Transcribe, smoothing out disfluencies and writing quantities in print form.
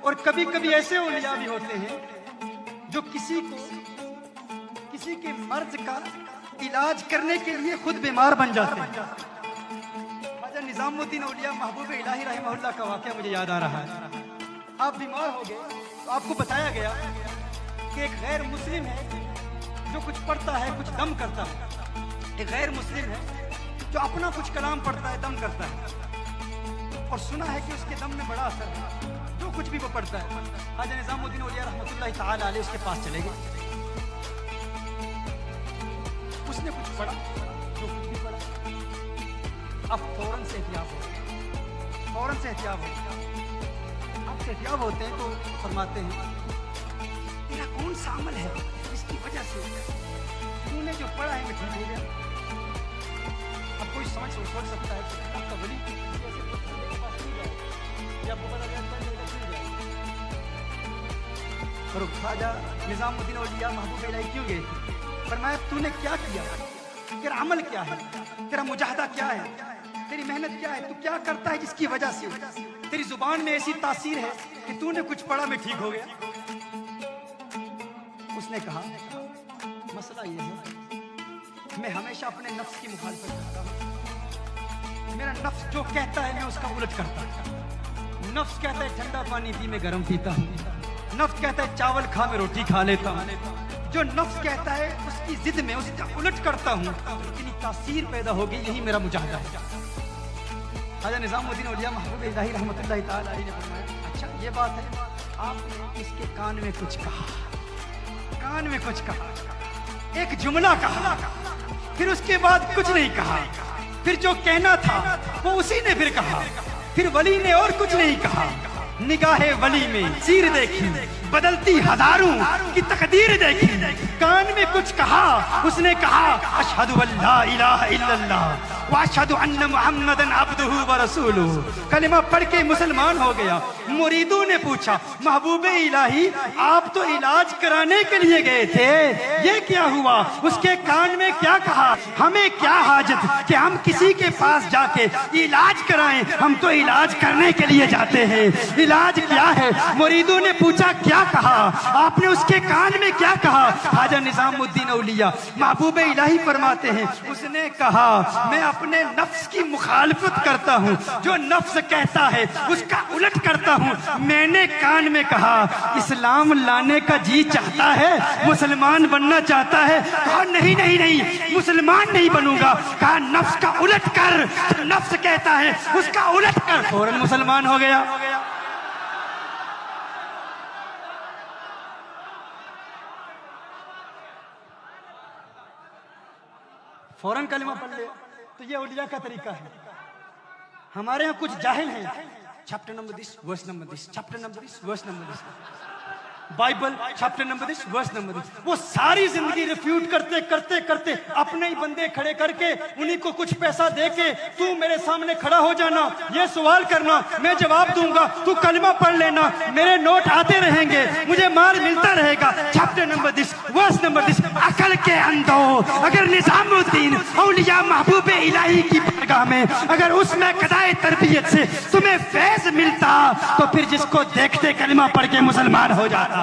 اور کبھی کبھی ایسے اولیاء بھی ہوتے ہیں جو کسی کے مرض کا علاج کرنے کے لیے خود بیمار بن جاتے ہیں. خواجہ نظام الدین اولیاء محبوب الہی رحمہ اللہ کا واقعہ مجھے یاد آ رہا ہے. آپ بیمار ہو گئے تو آپ کو بتایا گیا کہ ایک غیر مسلم ہے جو کچھ پڑھتا ہے, کچھ دم کرتا ہے. ایک غیر مسلم ہے جو اپنا کچھ کلام پڑھتا ہے, دم کرتا ہے, اور سنا ہے کہ اس کے دم میں بڑا اثر ہے جو کچھ بھی وہ پڑھتا ہے. خواجہ نظام الدین اولیاء رحمۃ اللہ تعالی علیہ اس کے پاس چلے گئے. اس نے کچھ پڑھا, جو کچھ بھی پڑھا. اب فوراً سے احتیاط ہو. آپ سے احتیاط ہوتے ہیں تو فرماتے ہیں تیرا کون سا عمل ہے جس کی وجہ سے تو نے جو پڑھا ہے وہ ٹھیک ہو گیا. اب کوئی سوچ سکتا ہے کہ آپ کا ولی اور خواجہ نظام الدین اولیاء محبوب الہی کیوں گئے تھے؟ فرمایا تو نے کیا کیا, تیرا عمل کیا ہے, تیرا مجاہدہ کیا ہے, تیری محنت کیا ہے, تو کیا کرتا ہے جس کی وجہ سے تیری زبان میں ایسی تاثیر ہے کہ تو نے کچھ پڑھا میں ٹھیک ہو گیا. اس نے کہا مسئلہ یہ ہے میں ہمیشہ اپنے نفس کی مخالفت کرتا ہوں. میرا نفس جو کہتا ہے میں اس کا الٹ کرتا ہوں. نفس کہتا ہے ٹھنڈا پانی پی میں گرم پیتا ہوں. نفس کہتا ہے چاول کھا میں روٹی کھا لیتا ہوں. جو نفس کہتا ہے اس کی ضد میں اس کا الٹ کرتا ہوں. اتنی تاثیر پیدا ہوگی, یہی میرا مجاہدہ ہے. خواجہ نظام الدین اولیاء محبوب الہی رحمۃ اللہ تعالی علیہ نے فرمایا اچھا یہ بات ہے, آپ نے اس کے کان میں کچھ کہا, ایک جملہ کہا, پھر اس کے بعد کچھ نہیں کہا. پھر جو کہنا تھا وہ اسی نے پھر کہا. پھر ولی نے اور کچھ نہیں کہا. نگاہ ولی میں سیر دیکھی, بدلتی ہزاروں کی تقدیر دیکھی. کان میں کچھ کہا, اس نے کہا اشہد ان لا الہ الا اللہ واشہد ان محمدن عبدہ ورسولہ. کلمہ پڑھ کے مسلمان ہو گیا. مریدوں نے پوچھا محبوب الہی آپ تو علاج کرانے کے لیے گئے تھے, یہ کیا ہوا؟ اس کے کان میں کیا کہا؟ ہمیں کیا حاجت کہ ہم کسی کے پاس جا کے علاج کرائیں, ہم تو علاج کرنے کے لیے جاتے ہیں. علاج کیا ہے؟ مریدوں نے پوچھا کیا کہا؟ آپ نے اس کے کان میں کیا کہا؟ خواجہ نظام الدین اولیاء محبوب الہی فرماتے ہیں اس نے کہا میں اپنے نفس کی مخالفت کرتا ہوں, جو نفس کہتا ہے اس کا الٹ کرتا ہوں. میں نے کان میں کہا اسلام لانے کا جی چاہتا ہے, مسلمان بننا چاہتا ہے. کہا نہیں مسلمان نہیں بنوں گا. کہا نفس کا الٹ کر, نفس کہتا ہے اس کا الٹ کر. فوراً مسلمان ہو گیا. فوراً کلمہ پڑھ لے. تو یہ اولیاء کا طریقہ ہے. ہمارے ہاں کچھ جاہل ہیں, چیپٹر نمبر دس ورس نمبر دس, چیپٹر نمبر دس ورس نمبر دس, بائبل چیپٹر نمبر دس ورس نمبر دس. وہ ساری زندگی ریفیوٹ کرتے اپنے ہی بندے کھڑے کر کے انہیں کو کچھ پیسہ دے کے تو میرے سامنے کھڑا ہو جانا, یہ سوال کرنا, میں جواب دوں گا, تو کلمہ پڑھ لینا, میرے نوٹ آتے رہیں گے, مجھے مال ملتا رہے گا. چیپٹر نمبر دس ورس نمبر دس. عقل کے اندھو اگر نظام الدین اولیاء محبوب الہی کی بارگاہ میں اگر اس میں قضائے تربیت سے تمہیں فیض ملتا تو پھر جس کو دیکھتے کلمہ پڑھ کے مسلمان ہو جاتا.